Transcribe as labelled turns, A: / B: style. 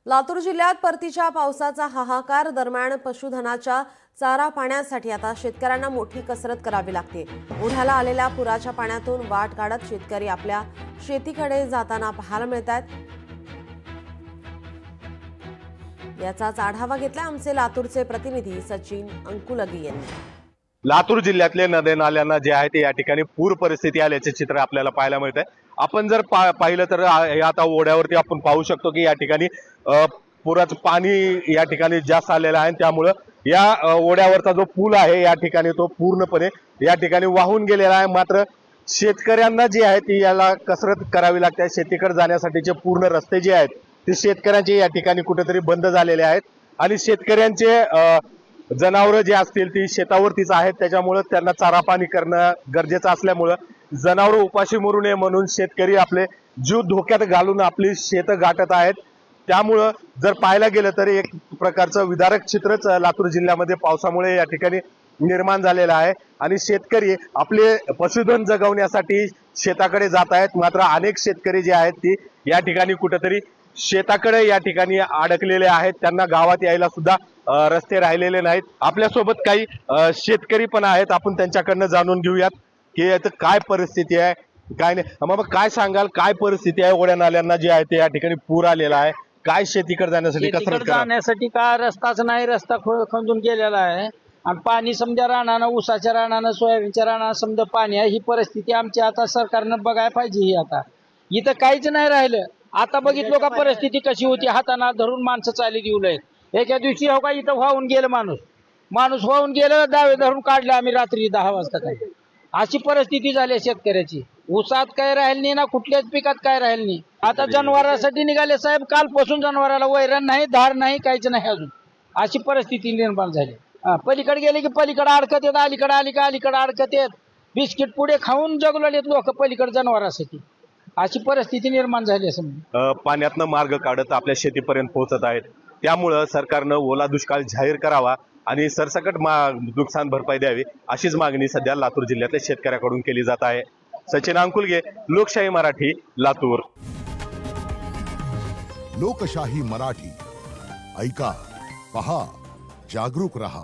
A: लातूर जिल्ह्यात परतीच्या पावसाचा हाहाकार दरम्यान पशुधनाच्या चारा पाण्यासाठी आता शेतकऱ्यांना मोठी कसरत करावी लागते। ओढ्याला आलेल्या पुराच्या पाण्यातून वाट काढत शेतकरी आपल्या शेतीकडे जाताना पाहायला मिळतात। याचाच आढावा घेतला आमचे लातूरचे प्रतिनिधी सचिन अंकुलगी यांनी।
B: लातूर जिल्ह्यातले नदी नाल्यांना जे आहे ते या ठिकाणी पूर परिस्थिती आल्याचे चित्र आपल्याला पाहायला मिळतंय। आपण जर पाहिलं तर आता ओढ्यावरती आपण पाहू शकतो की या ठिकाणी पुराचं पाणी या ठिकाणी जास्त आलेलं आहे। त्यामुळे या ओढ्यावरचा जो पूल आहे या ठिकाणी तो पूर्णपणे या ठिकाणी वाहून गेलेला आहे। मात्र शेतकऱ्यांना जे आहे ती याला कसरत करावी लागते। शेतीकडे जाण्यासाठीचे पूर्ण रस्ते जे आहेत ते शेतकऱ्यांचे या ठिकाणी कुठेतरी बंद झालेले आहेत आणि शेतकऱ्यांचे जनावरं जे असतील ती शेतावरतीच आहेत। त्याच्यामुळे त्यांना चारा पाणी करणं गरजेचं असल्यामुळे जनावरं उपाशी मरू नये म्हणून शेतकरी आपले जीव धोक्यात घालून आपली शेतं गाठत आहेत। त्यामुळे जर पाहायला गेलं तर एक प्रकारचं विदारक चित्रच लातूर जिल्ह्यामध्ये पावसामुळे या ठिकाणी निर्माण झालेलं आहे आणि शेतकरी आपले पशुधन जगवण्यासाठी शेताकडे जात आहेत। मात्र अनेक शेतकरी जे आहेत ती या ठिकाणी कुठेतरी शेताकडे या ठिकाणी अडकलेले आहेत। त्यांना गावात यायला सुद्धा रस्ते राहिलेले नाहीत। आपल्यासोबत काही शेतकरी पण आहेत, आपण त्यांच्याकडनं जाणून घेऊयात की आता काय परिस्थिती आहे काय नाही। मग काय सांगाल, काय परिस्थिती आहे? ओढ्या नाल्यांना जे आहे ते या ठिकाणी पूर आलेला आहे, काय शेतीकडे
C: जाण्यासाठी का रस्ताच नाही, रस्ता खंदून गेलेला आहे आणि पाणी समजा रानानं, ऊसाच्या रानानं, सोयाबीनच्या रानानं समजा पाणी आहे। ही परिस्थिती आमची आता सरकारनं बघायला पाहिजे। ही आता इथं काहीच नाही राहिलं। आता बघितलो का परिस्थिती कशी होती, हाताना धरून माणसं चाली देऊ लागत। एका दिवशी हो का इथं वाहून गेलं माणूस वाहून गेलं, दावे धरून काढले आम्ही रात्री 10 वाजता। काय अशी परिस्थिती झाली शेतकऱ्याची। ऊसात काय राहील नाही ना, कुठल्याच पिकात काय राहील नाही। आता जनावरांसाठी निघाले साहेब, कालपासून जनावराला वैरण नाही, धार नाही, काहीच नाही अजून। अशी परिस्थिती निर्माण झाली। पलीकडे गेले की पलीकडे अडकत येत, अलीकडे आली का अलीकडे अडकत येत। बिस्किट पुढे खाऊन जगलेत लोक पलीकडे जनावरांसाठी। अशी परिस्थिती निर्माण झाली।
B: पाण्यातनं मार्ग काढत आपल्या शेतीपर्यंत पोहोचत आहेत। त्यामुळं सरकारनं ओला दुष्काळ जाहीर करावा आणि सरसकट नुकसान भरपाई द्यावी अशीच मागणी सध्या लातूर जिल्ह्यातल्या शेतकऱ्याकडून केली जात आहे। सचिन अंकुलगे, लोकशाही मराठी, लातूर।
D: लोकशाही मराठी ऐका, पहा, जागरूक रहा।